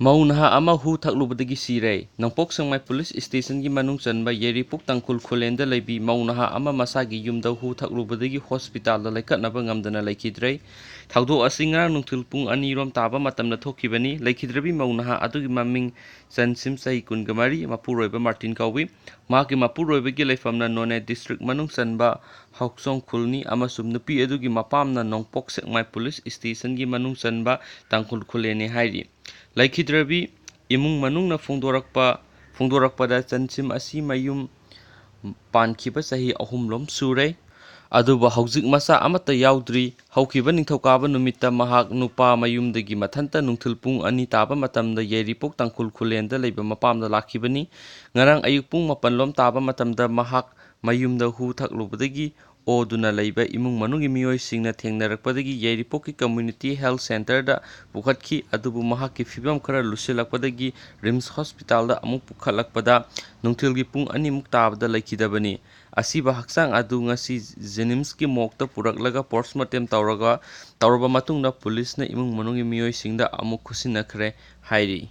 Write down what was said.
ꯃꯧ ꯅꯍꯥ ꯑꯃ ꯍꯨ ꯊꯛꯂꯨꯕꯗꯒꯤ ꯁꯤꯔꯦ꯫ ꯅꯣꯡꯄꯣꯛ ꯁꯦꯛꯃꯥꯏ ꯄꯨꯂꯤꯁ ꯁ꯭ꯇꯦꯁꯟꯒꯤ ꯃꯅꯨꯡ ꯆꯟꯕ ꯌꯥꯏꯔꯤꯄꯣꯛ ꯇꯥꯡꯈꯨꯜ ꯈꯨꯜꯂꯦꯟꯗ ꯂꯩꯕꯤ ꯃꯧ ꯅꯍꯥ ꯑꯃ ꯃꯁꯥꯒꯤ ꯌꯨꯝꯗ ꯍꯨ ꯊꯛꯂꯨꯕꯗꯒꯤ ꯍꯣꯁꯄꯤꯇꯥꯜꯗ ꯂꯩꯈꯠꯅꯕ ꯉꯝꯗꯅ ꯂꯩꯈꯤꯗ꯭ꯔꯦ꯫ ꯊꯧꯗꯣꯛ ꯑꯁꯤ ꯉꯔꯥꯡ ꯅꯨꯡꯊꯤꯜ ꯄꯨꯡ 2 ꯇꯥꯕ ꯃꯇꯝꯗ ꯊꯣꯛꯈꯤꯕꯅꯤ꯫ ꯂꯩꯈꯤꯗ꯭ꯔꯕꯤ ꯃꯧ ꯅꯍꯥ ꯑꯗꯨꯒꯤ ꯃꯃꯤꯡ ꯆꯟꯁꯤꯝ ꯆꯍꯤ 23, ꯃꯄꯨꯔꯣꯏꯕ ꯃꯥꯔꯇꯤꯟ ꯀꯧꯏ꯫ ꯃꯍꯥꯛꯀꯤ ꯃꯄꯨꯔꯣꯏꯕꯒꯤ ꯂꯩꯐꯝꯅ ꯅꯣꯅꯦ ꯗꯤꯁꯇ꯭ꯔꯤꯛ ꯃꯅꯨꯡ ꯆꯟꯕ ꯍꯥꯎꯆꯣꯡ ꯈꯨꯜꯅꯤ ꯑꯃꯁꯨꯡ ꯅꯨꯄꯤ ꯑꯗꯨꯒꯤ ꯃꯄꯥꯝꯅ ꯅꯣꯡꯄꯣꯛ ꯁꯦꯛꯃꯥꯏ ꯄꯨꯂꯤꯁ ꯁ꯭ꯇꯦꯁꯟꯒꯤ ꯃꯅꯨꯡ ꯆꯟꯕ ꯇꯥꯡꯈꯨꯜ ꯈꯨꯜꯂꯦꯟꯅꯤ ꯍꯥꯏꯔꯤ꯫ ꯂꯩꯈꯤꯗ꯭ꯔꯕꯤ ꯏꯃꯨꯡ ꯃꯅꯨꯡꯅ ꯐꯣꯡꯗꯣꯔꯛꯄꯗ ꯆꯟꯁꯤꯝ ꯑꯁꯤ ꯃꯌꯨꯝ ꯄꯥꯟꯈꯤꯕ ꯆꯍꯤ 3ꯂꯣꯝ ꯁꯨꯔꯦ꯫ ꯑꯗꯨꯕꯨ ꯍꯧꯖꯤꯛ ꯃꯆꯥ ꯑꯃꯠꯇ ꯌꯥꯎꯗ꯭ꯔꯤ꯫ ꯍꯧꯈꯤꯕ ꯅꯤꯡꯊꯧꯀꯥꯕ ꯅꯨꯃꯤꯠꯇ ꯃꯍꯥꯛ ꯅꯨꯄꯥ ꯃꯌꯨꯝꯗꯒꯤ ꯃꯊꯟꯇ ꯅꯨꯡꯊꯤꯜ ꯄꯨꯡ 2 ꯇꯥꯕ ꯃꯇꯝꯗ ꯌꯥꯏꯔꯤꯄꯣꯛ ꯇꯥꯡꯈꯨꯜ ꯈꯨꯜꯂꯦꯟꯗ ꯂꯩꯕ ꯃꯄꯥꯝꯗ ꯂꯥꯛꯈꯤꯕꯅꯤ꯫ ꯉꯔꯥꯡ ꯑꯌꯨꯛ ꯄꯨꯡ 7ꯂꯣꯝ ꯇꯥꯕ ꯃꯇꯝꯗ ꯃꯍꯥꯛ ꯃꯌꯨꯝꯗ ꯍꯨ ꯊꯛꯂꯨꯕꯗꯒꯤ ꯑꯣꯗꯨꯅ ꯂꯩꯕ ꯏꯃꯨꯡ ꯃꯅꯨꯡꯒꯤ ꯃꯤꯑꯣꯏꯁꯤꯡꯅ ꯊꯦꯡꯅꯔꯛꯄꯗꯒꯤ ꯌꯥꯏꯔꯤꯄꯣꯛꯀꯤ ꯀꯝꯃ꯭ꯌꯨꯅꯤꯇꯤ ꯍꯦꯜꯊ ꯁꯦꯟꯇꯔꯗ ꯄꯨꯈꯠꯈꯤ꯫ ꯑꯗꯨꯕꯨ ꯃꯍꯥꯛꯀꯤ ꯐꯤꯚꯝ ꯈꯔ ꯂꯨꯁꯤꯜꯂꯛꯄꯗꯒꯤ ꯔꯤꯝꯁ ꯍꯣꯁꯄꯤꯇꯥꯜꯗ ꯑꯃꯨꯛ ꯄꯨꯈꯠꯂꯛꯄꯗ ꯅꯨꯡꯊꯤꯜꯒꯤ ꯄꯨꯡ 2ꯃꯨꯛ ꯇꯥꯕꯗ ꯂꯩꯈꯤꯗꯕꯅꯤ꯫ ꯑꯁꯤꯕ ꯍꯛꯆꯥꯡ ꯑꯗꯨ ꯉꯁꯤ ꯖꯦꯅꯤꯝꯁꯀꯤ ꯃꯣꯔꯒꯇ ꯄꯨꯔꯛꯂꯒ ꯄꯣꯁ꯭ꯠꯃꯣꯔꯇꯦꯝ ꯇꯧꯔꯕ ꯃꯇꯨꯡꯗ ꯄꯨꯂꯤꯁꯅ ꯏꯃꯨꯡ ꯃꯅꯨꯡꯒꯤ ꯃꯤꯑꯣꯏꯁꯤꯡꯗ ꯑꯃꯨꯛ ꯈꯨꯠꯁꯤꯟꯅꯈ꯭ꯔꯦ ꯍꯥꯏꯔꯤ꯫